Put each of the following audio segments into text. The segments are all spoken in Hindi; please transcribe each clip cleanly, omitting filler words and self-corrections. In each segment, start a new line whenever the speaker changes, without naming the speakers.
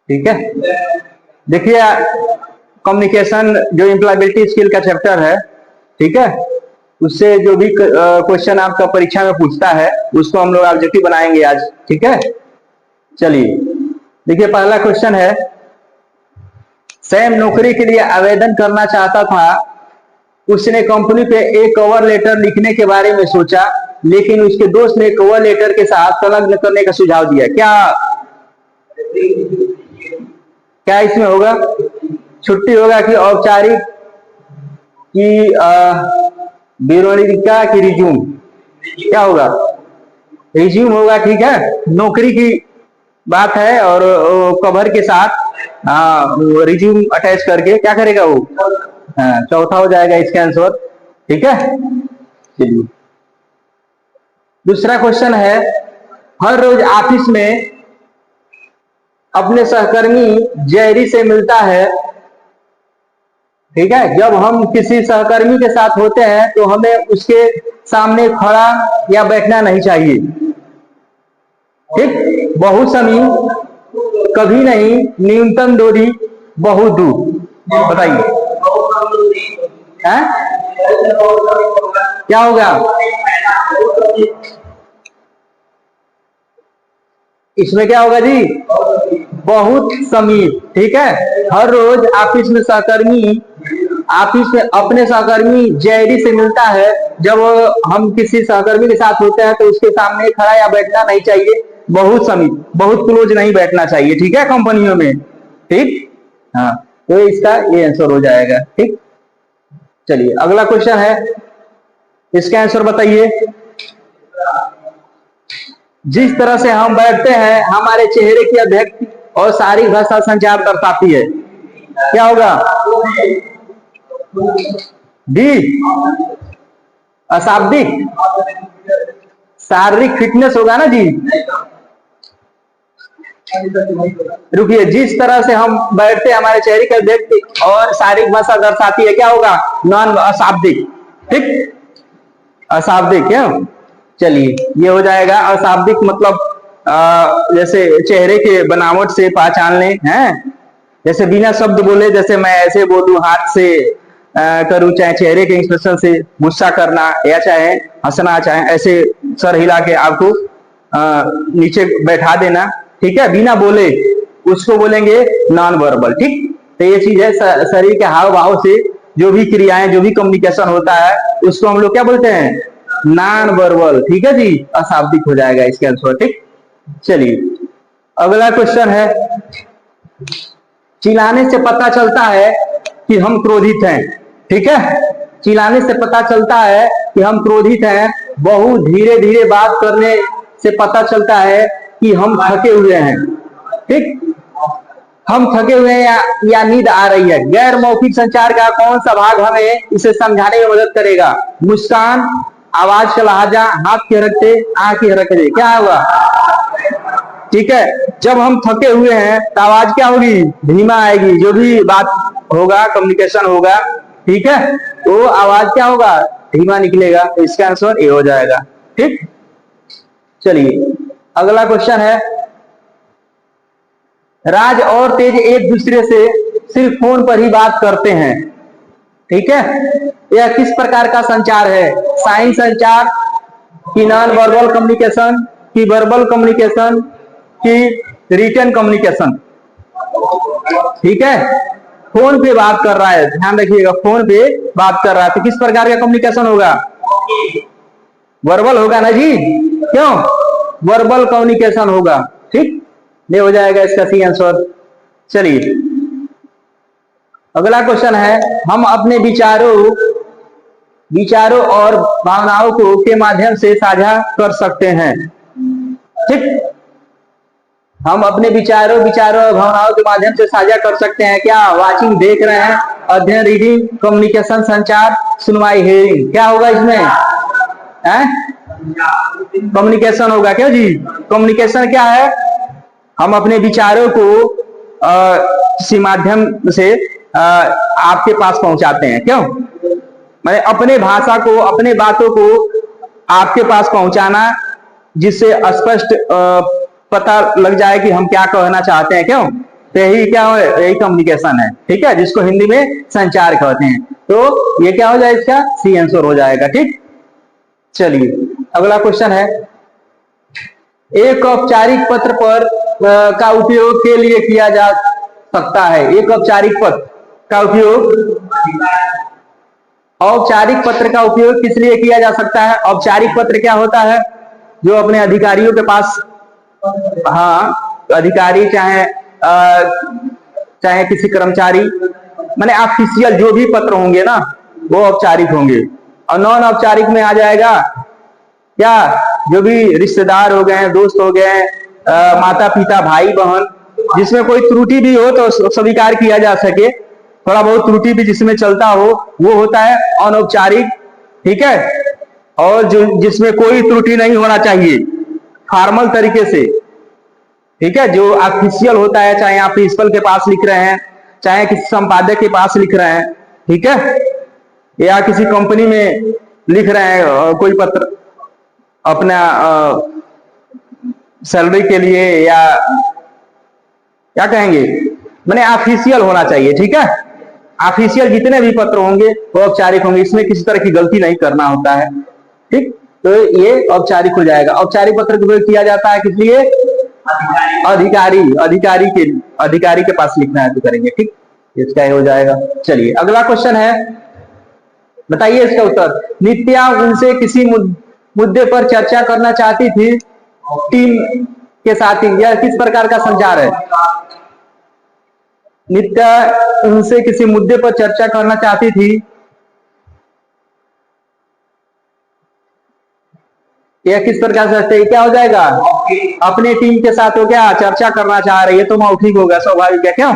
ठीक है, देखिए कम्युनिकेशन जो एम्प्लॉयबिलिटी स्किल का चैप्टर है, ठीक है, उससे जो भी क्वेश्चन आपका परीक्षा में पूछता है उसको हम लोग ऑब्जेक्टिव बनाएंगे आज। ठीक है, चलिए देखिए पहला क्वेश्चन है, सैम नौकरी के लिए आवेदन करना चाहता था। उसने कंपनी पे एक कवर लेटर लिखने के बारे में सोचा, लेकिन उसके दोस्त ने कवर लेटर के साथ संलग्न करने का सुझाव दिया। क्या क्या इसमें होगा? छुट्टी होगा कि औपचारिक कि बेरोजगारी की रिज्यूम? क्या होगा? रिज्यूम होगा। ठीक है, नौकरी की बात है और कवर के साथ रिज्यूम अटैच करके क्या करेगा वो? चौथा हो जाएगा इसका आंसर। ठीक है, चलिए दूसरा क्वेश्चन है, हर रोज ऑफिस में अपने सहकर्मी जेरी से मिलता है। ठीक है, जब हम किसी सहकर्मी के साथ होते हैं तो हमें उसके सामने खड़ा या बैठना नहीं चाहिए। ठीक, बहुसमी, कभी नहीं, न्यूनतम दूरी, बहुत दूर। बताइए क्या होगा इसमें? क्या होगा जी? बहुत समीप। ठीक है, हर रोज ऑफिस में अपने सहकर्मी जेडी से मिलता है। जब हम किसी सहकर्मी के साथ होते हैं तो उसके सामने खड़ा या बैठना नहीं चाहिए, बहुत समीप, बहुत क्लोज नहीं बैठना चाहिए। ठीक है, कंपनियों में। ठीक, हाँ, तो इसका ये आंसर हो जाएगा। ठीक, चलिए अगला क्वेश्चन है, इसका आंसर बताइए। जिस तरह से हम बैठते हैं हमारे चेहरे की अभिव्यक्ति और सारी भाषा संचार दर्शाती है। क्या होगा? डी, अशाब्दिक, शारीरिक फिटनेस होगा ना जी। रुकिए, जिस तरह से हम बैठते हैं हमारे चेहरे की अभिव्यक्ति और शारीरिक भाषा दर्शाती है, क्या होगा? नॉन अशाब्दिक। ठीक, अशाब्दिक। क्यों? चलिए ये हो जाएगा अशाब्दिक, मतलब जैसे चेहरे के बनावट से पहचान लें, हैं, जैसे बिना शब्द बोले, जैसे मैं ऐसे बोलूं, हाथ से करूं, चाहे चेहरे के एक्सप्रेशन से गुस्सा करना या चाहे हंसना, चाहे ऐसे सर हिला के आपको नीचे बैठा देना। ठीक है, बिना बोले, उसको बोलेंगे नॉन वर्बल। ठीक, तो ये चीज है, शरीर के हाव भाव से जो भी क्रियाएं, जो भी कम्युनिकेशन होता है उसको हम लोग क्या बोलते हैं? Non verbal. ठीक है जी, अशाब्दिक हो जाएगा इसके आंसर। ठीक, चलिए अगला क्वेश्चन है, चिल्लाने से पता चलता है कि हम क्रोधित हैं। ठीक है, चिल्लाने से पता चलता है कि हम क्रोधित हैं। बहुत धीरे धीरे बात करने से पता चलता है कि हम थके हुए हैं। ठीक, हम थके हुए हैं या नींद आ रही है। गैर मौखिक संचार का कौन सा भाग हमें इसे समझाने में मदद करेगा? मुस्कान, आवाज का लहजा, हाथ की हरकतें, आंख की हरकतें। क्या होगा? ठीक है, जब हम थके हुए हैं तो आवाज क्या होगी? धीमा आएगी। जो भी बात होगा, कम्युनिकेशन होगा, ठीक है, तो आवाज क्या होगा? धीमा निकलेगा। तो इसका आंसर ए हो जाएगा। ठीक, चलिए अगला क्वेश्चन है, राज और तेज एक दूसरे से सिर्फ फोन पर ही बात करते हैं। ठीक है, यह किस प्रकार का संचार है? साइन संचार, कि नॉन वर्बल कम्युनिकेशन, कि वर्बल कम्युनिकेशन, कि रिटन कम्युनिकेशन? ठीक है, फोन पे बात कर रहा है, ध्यान रखिएगा, फोन पे बात कर रहा है, तो किस प्रकार का कम्युनिकेशन होगा? वर्बल होगा ना जी। क्यों? वर्बल कम्युनिकेशन होगा। ठीक, ये हो जाएगा इसका सी आंसर। चलिए अगला क्वेश्चन है, हम अपने विचारों और भावनाओं को के माध्यम से साझा कर सकते हैं। ठीक, हम अपने विचारों और भावनाओं के माध्यम से साझा कर सकते हैं। क्या? वाचिंग, देख रहे हैं, अध्ययन, रीडिंग, कम्युनिकेशन, संचार, सुनवाई, हेयरिंग। क्या होगा इसमें? कम्युनिकेशन होगा। क्या जी? कम्युनिकेशन क्या है? हम अपने विचारों को किसी माध्यम से आपके पास पहुंचाते हैं। क्यों? मैंने अपने भाषा को, अपने बातों को आपके पास पहुंचाना, जिससे स्पष्ट पता लग जाए कि हम क्या कहना चाहते हैं। क्यों? तो यही क्या है, यही कम्युनिकेशन है, ठीक है, जिसको हिंदी में संचार कहते हैं। तो ये क्या हो जाएगा, इसका सी आंसर हो जाएगा। ठीक, चलिए अगला क्वेश्चन है, एक औपचारिक पत्र पर का उपयोग के लिए किया जा सकता है। एक औपचारिक पत्र का उपयोग, औपचारिक पत्र का उपयोग किस लिए किया जा सकता है? औपचारिक पत्र क्या होता है? जो अपने अधिकारियों के पास, हाँ अधिकारी चाहे किसी कर्मचारी, माने ऑफिशियल जो भी पत्र होंगे ना वो औपचारिक होंगे। और नॉन औपचारिक में आ जाएगा क्या, जो भी रिश्तेदार हो गए, दोस्त हो गए, माता पिता, भाई बहन, जिसमें कोई त्रुटि भी हो तो स्वीकार किया जा सके, थोड़ा बहुत त्रुटि भी जिसमें चलता हो वो होता है अनौपचारिक। ठीक है, और जो जिसमें कोई त्रुटि नहीं होना चाहिए, फॉर्मल तरीके से, ठीक है, जो ऑफिशियल होता है, चाहे आप प्रिंसिपल के पास लिख रहे हैं, चाहे किसी संपादक के पास लिख रहे हैं, ठीक है, या किसी कंपनी में लिख रहे हैं कोई पत्र अपना सैलरी के लिए, या क्या कहेंगे, माने ऑफिशियल होना चाहिए। ठीक है, ऑफिशियल जितने भी पत्र होंगे वो औपचारिक होंगे, इसमें किसी तरह की गलती नहीं करना होता है। ठीक, तो ये औपचारिक हो जाएगा। औपचारिक पत्र का उपयोग किया जाता है किस लिए? अधिकारी के पास लिखना है तो करेंगे। ठीक, इसका हो जाएगा। चलिए अगला क्वेश्चन है, बताइए इसका उत्तर। नित्या उनसे किसी मुद्दे पर चर्चा करना चाहती थी टीम के साथी, यह किस प्रकार का संचार है? नित्या उनसे किसी मुद्दे पर चर्चा करना चाहती थी, यह किस प्रकार से, क्या हो जाएगा? अपने टीम के साथ हो क्या चर्चा करना चाह रही है, तो मौखिक होगा, स्वाभाविक है, क्यों?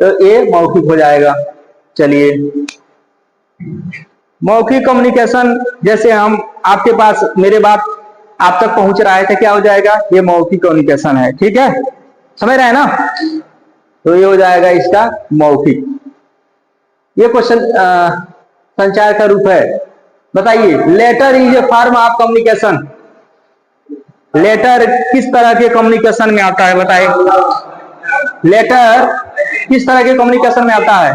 तो ये मौखिक हो जाएगा। चलिए, मौखिक कम्युनिकेशन, जैसे हम आपके पास मेरे बात आप तक पहुंच रहा है तो क्या हो जाएगा? ये मौखिक कम्युनिकेशन है। ठीक है, समझ रहे हैं ना? तो ये हो जाएगा इसका मौखिक। ये क्वेश्चन संचार का रूप है। बताइए, letter is a form of communication. Letter किस तरह के कम्युनिकेशन में आता है? बताइए, लेटर किस तरह के कम्युनिकेशन में आता है?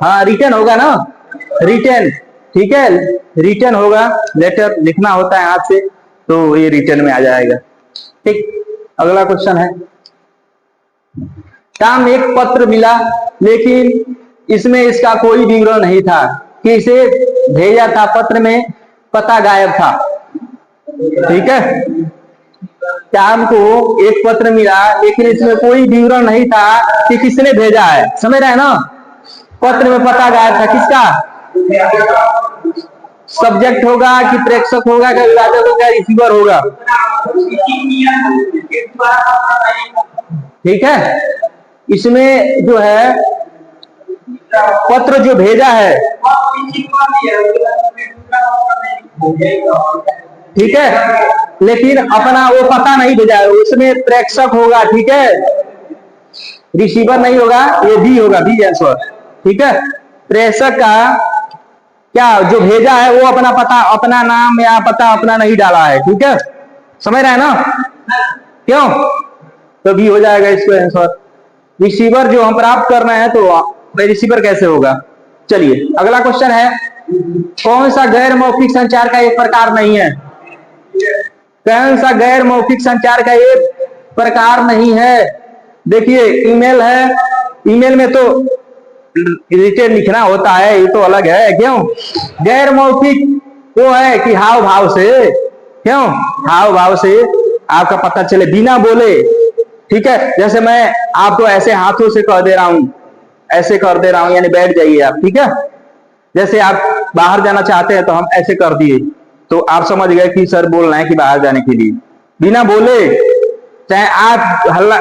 हाँ, रिटर्न होगा ना, रिटर्न। ठीक है, रिटर्न होगा, लेटर लिखना होता है हाथ से, तो ये रिटर्न में आ जाएगा। ठीक, अगला क्वेश्चन है, काम एक पत्र मिला लेकिन इसमें इसका कोई विवरण नहीं था कि इसे भेजा था, पत्र में पता गायब था। ठीक है, काम को एक पत्र मिला लेकिन इसमें कोई विवरण नहीं था कि किसने भेजा है। समझ रहे हैं ना? पत्र में पता गायब था, किसका? सब्जेक्ट होगा कि प्रेषक होगा कि अभिवादक होगा, रिसीवर होगा। ठीक है, इसमें जो है पत्र जो भेजा है, ठीक है, लेकिन अपना वो पता नहीं भेजा है, उसमें प्रेषक होगा। ठीक है, रिसीवर नहीं होगा, ये बी होगा, बी आंसर। ठीक है, प्रेषक का क्या जो भेजा है वो अपना पता, अपना नाम या पता अपना नहीं डाला है। ठीक है, समझ रहे हैं ना? क्यों? तो बी हो जाएगा इसको आंसर। रिसीवर जो हम प्राप्त कर रहे हैं तो रिसीवर कैसे होगा? चलिए अगला क्वेश्चन है, कौन सा गैर मौखिक संचार का एक प्रकार नहीं है? कौन सा गैर मौखिक संचार का एक प्रकार नहीं है? देखिए, ईमेल है, ईमेल में तो रिटर्न लिखना होता है, ये तो अलग है। क्यों? गैर मौखिक वो है कि हाव भाव से, क्यों? हाव भाव से आपका पता चले बिना बोले। ठीक है, जैसे मैं आपको ऐसे हाथों से कह दे रहा हूं, ऐसे कर दे रहा हूं, यानी बैठ जाइए आप। ठीक है, जैसे आप बाहर जाना चाहते हैं तो हम ऐसे कर दिए, तो आप समझ गए कि सर बोल रहे हैं कि बाहर जाने के लिए, बिना बोले। चाहे आप हल्ला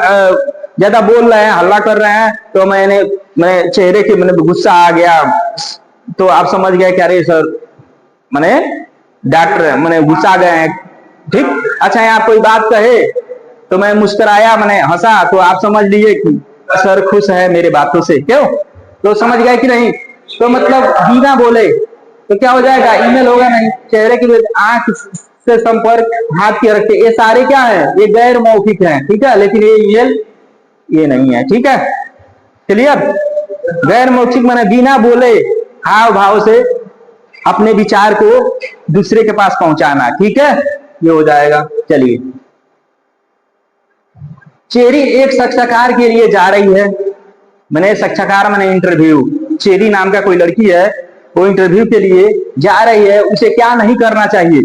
ज्यादा बोल रहे हैं, हल्ला कर रहे हैं, तो मैं चेहरे के मैंने गुस्सा आ गया, तो आप समझ गए कि अरे सर मैंने डॉक्टर मैंने गुस्सा गए हैं। ठीक, अच्छा आप कोई बात कहे तो मैं मुस्कुराया, मैंने हंसा, तो आप समझ लीजिए कि सर खुश है मेरे बातों से। क्यों? तो समझ गए कि नहीं? तो मतलब बिना बोले तो क्या हो जाएगा? ईमेल होगा नहीं, चेहरे की आंख से संपर्क हाथ के रखते, ये सारे क्या है, ये गैर मौखिक हैं, ठीक है, लेकिन ये ईमेल ये नहीं है, ठीक है, क्लियर। गैर मौखिक माने बिना बोले हाव भाव से अपने विचार को दूसरे के पास पहुंचाना, ठीक है, ये हो जाएगा। चलिए, चेरी एक साक्षात्कार के लिए जा रही है, मैंने साक्षात्कार मैंने इंटरव्यू, चेरी नाम का कोई लड़की है, वो इंटरव्यू के लिए जा रही है, उसे क्या नहीं करना चाहिए,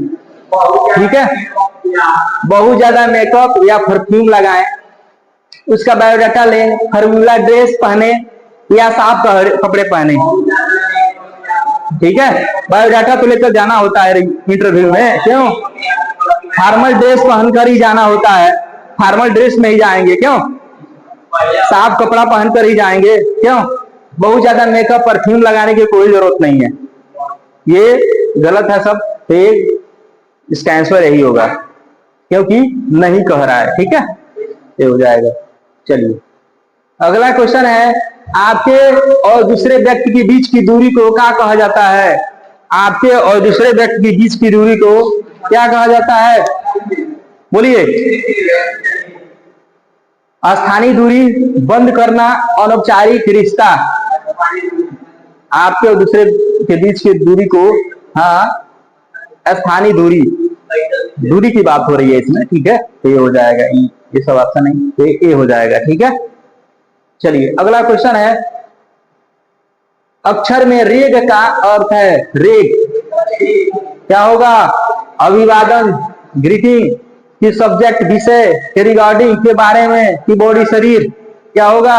ठीक है, बहुत ज्यादा मेकअप या परफ्यूम लगाएं, उसका बायोडाटा लें, फॉर्मूला ड्रेस पहने या साफ कपड़े पहने, ठीक है, बायोडाटा तो लेकर जाना होता है इंटरव्यू में, क्यों, फॉर्मल ड्रेस पहनकर ही जाना होता है, फॉर्मल ड्रेस में ही जाएंगे, क्यों, साफ कपड़ा पहनकर ही जाएंगे, क्यों, बहुत ज्यादा मेकअप परफ्यूम लगाने की कोई जरूरत नहीं है, ये गलत है सब, तो इसका आंसर यही होगा, क्योंकि नहीं कह रहा है, ठीक है, ये हो जाएगा। चलिए, अगला क्वेश्चन है, आपके और दूसरे व्यक्ति के बीच की दूरी को क्या कहा जाता है, आपके और दूसरे व्यक्ति के बीच की दूरी को क्या कहा जाता है, बोलिए, स्थानीय दूरी, बंद करना, अनौपचारिक रिश्ता, आपके और दूसरे के बीच की दूरी को, हाँ, स्थानीय दूरी, दूरी की बात हो रही है इसमें, ठीक है, तो ये हो जाएगा, ये सब ऑप्शन नहीं, ये हो जाएगा, ठीक है। चलिए, अगला क्वेश्चन है, अक्षर में रेग का अर्थ है, रेग क्या होगा, अभिवादन, ग्रीटिंग, कि सब्जेक्ट विषय, के रिगार्डिंग, के बारे में, कि बॉडी शरीर, क्या होगा,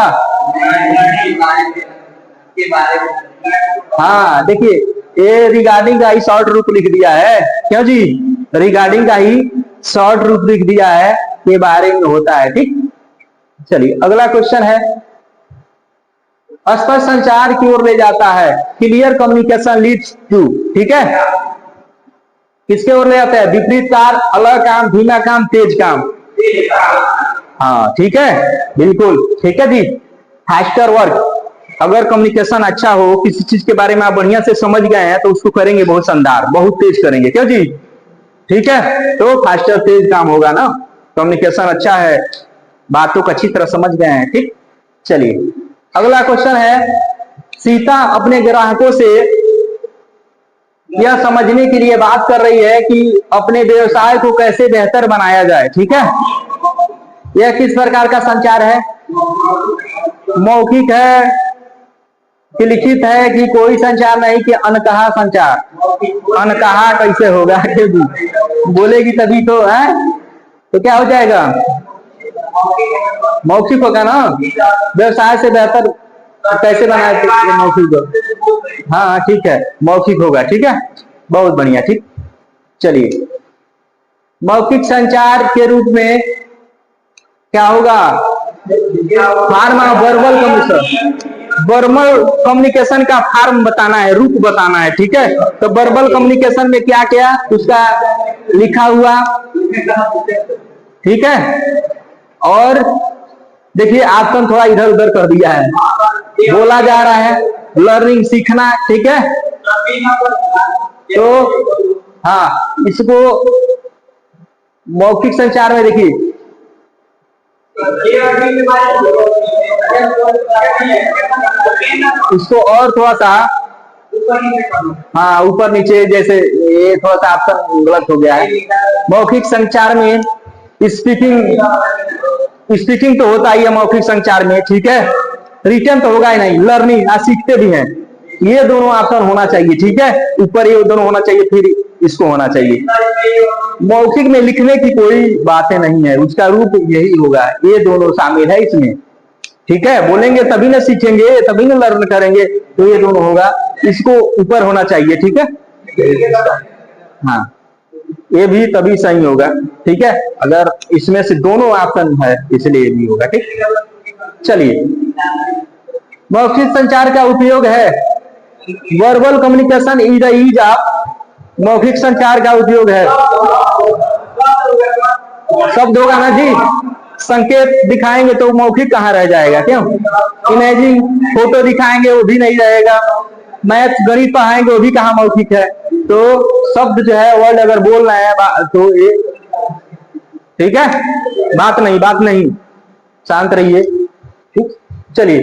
हाँ, देखिए ये रिगार्डिंग का ही शॉर्ट रूप लिख दिया है, क्यों जी, रिगार्डिंग का ही शॉर्ट रूप लिख दिया है, के बारे में होता है, ठीक। चलिए, अगला क्वेश्चन है, स्पष्ट संचार की ओर ले जाता है, क्लियर कम्युनिकेशन लीड्स टू, ठीक है, किसके ओर ले जाता है, विपरीत कार, अलग काम, धीमा काम, तेज काम, हाँ, ठीक है, बिल्कुल ठीक है जी, फास्टर वर्क, अगर कम्युनिकेशन अच्छा हो, किसी चीज के बारे में आप बढ़िया से समझ गए हैं तो उसको करेंगे बहुत शानदार, बहुत तेज करेंगे, क्यों जी, ठीक है, तो फास्टर तेज काम होगा ना, कम्युनिकेशन अच्छा है, बातों को अच्छी तरह समझ गए हैं, ठीक। चलिए, अगला क्वेश्चन है, सीता अपने ग्राहकों से यह समझने के लिए बात कर रही है कि अपने व्यवसाय को कैसे बेहतर बनाया जाए, ठीक है, यह किस प्रकार का संचार है, मौखिक है कि लिखित है, कि कोई संचार नहीं, कि अनकहा संचार, अनकहा कैसे होगा, बोलेगी तभी तो है, तो क्या हो जाएगा, मौखिक होगा ना, व्यवसाय से बेहतर कैसे बनाए मौखिक हो, हाँ ठीक है, मौखिक होगा, ठीक है, बहुत बढ़िया, ठीक। चलिए, मौखिक संचार के रूप में क्या होगा, pharma verbal communication, verbal communication का फॉर्म बताना है, रूप बताना है, ठीक है, तो वर्बल कम्युनिकेशन में क्या क्या उसका लिखा हुआ, ठीक है, और देखिए ऑप्शन थोड़ा इधर उधर कर दिया है, बोला जा रहा है, लर्निंग, सीखना, ठीक है, तो हाँ, इसको मौखिक संचार में देखिए, इसको और थोड़ा सा, हाँ, ऊपर नीचे, जैसे ये थोड़ा सा ऑप्शन गलत हो गया है, मौखिक संचार में स्पीकिंग तो होता ही है मौखिक संचार में, ठीक है, रिटन तो होगा ही नहीं, लर्निंग, सीखते भी हैं, ये दोनों ऑप्शन होना चाहिए, ठीक है, ऊपर ये दोनों होना चाहिए, फिर इसको होना चाहिए। मौखिक में लिखने की कोई बातें नहीं है, उसका रूप यही होगा, ये दोनों शामिल है इसमें, ठीक है, बोलेंगे तभी ना सीखेंगे, तभी ना लर्न करेंगे, तो ये दोनों होगा, इसको ऊपर होना चाहिए, ठीक है, हाँ, ये भी तभी सही होगा, ठीक है, अगर इसमें से दोनों ऑप्शन है इसलिए ये भी होगा, ठीक। चलिए, मौखिक संचार का उपयोग है, verbal communication is the use of, मौखिक संचार का उपयोग है, शब्द होगा ना जी, संकेत दिखाएंगे तो मौखिक कहाँ रह जाएगा, क्यों, इमेजिंग, फोटो दिखाएंगे वो भी नहीं रहेगा, मैथ गणित पढ़ाएंगे वो भी कहाँ मौखिक है, तो शब्द जो है वर्ड अगर बोल रहे हैं तो ये ठीक है, बात नहीं, शांत रहिए। ठीक, चलिए।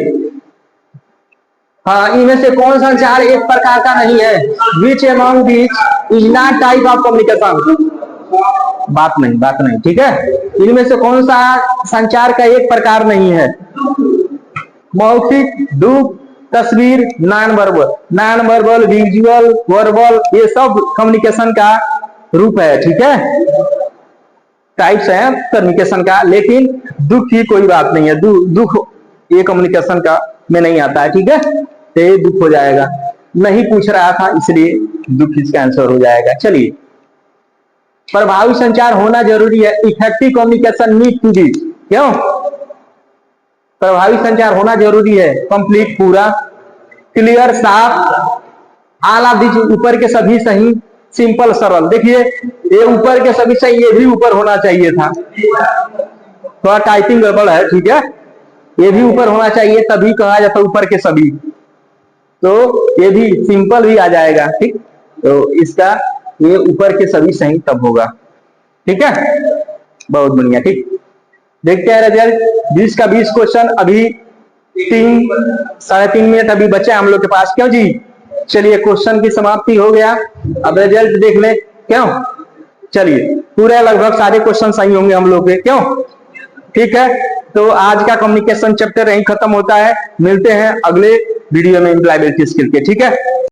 हाँ, इनमें से कौन सा संचार एक प्रकार का नहीं है? Which among this is not type of communication? बात नहीं, ठीक है। इनमें से कौन सा संचार का एक प्रकार नहीं है? मौखिक, दुख, तस्वीर, नॉन वर्बल, विजुअल, वर्बल, ये सब कम्युनिकेशन का रूप है, ठीक है, टाइप्स है कम्युनिकेशन का। लेकिन दुख की कोई बात नहीं है, दुख ये कम्युनिकेशन का में नहीं आता है, ठीक है, तो ये दुख हो जाएगा। नहीं पूछ रहा था इसलिए दुख इसका आंसर हो जाएगा। चलिए, प्रभावी संचार होना जरूरी है। Effective communication need to be, क्यों प्रभावी संचार होना जरूरी है? कंप्लीट, पूरा, क्लियर, साफ, ऑल ऑफ दिस, ऊपर के सभी सही, सिंपल, सरल। देखिए ये ऊपर के सभी सही, ये भी ऊपर होना चाहिए था, थोड़ा टाइपिंग गड़बड़ है, ठीक है, ये भी ऊपर होना चाहिए, तभी कहा जाता ऊपर के सभी, तो ये भी सिंपल भी आ जाएगा। ठीक, तो इसका ये ऊपर के सभी सही तब होगा, ठीक है, बहुत बढ़िया। ठीक, देखते हैं रिजल्ट। 20 का 20 क्वेश्चन, अभी 3-3.5 मिनट अभी बचे हम लोग के पास, क्यों जी? चलिए, क्वेश्चन की समाप्ति हो गया, अब रिजल्ट देख ले, क्यों? चलिए, पूरे लगभग सारे क्वेश्चन सही होंगे हम लोग के, क्यों? ठीक है, तो आज का कम्युनिकेशन चैप्टर यहीं खत्म होता है। मिलते हैं अगले वीडियो में एम्प्लॉयबिलिटी स्किल के, ठीक है।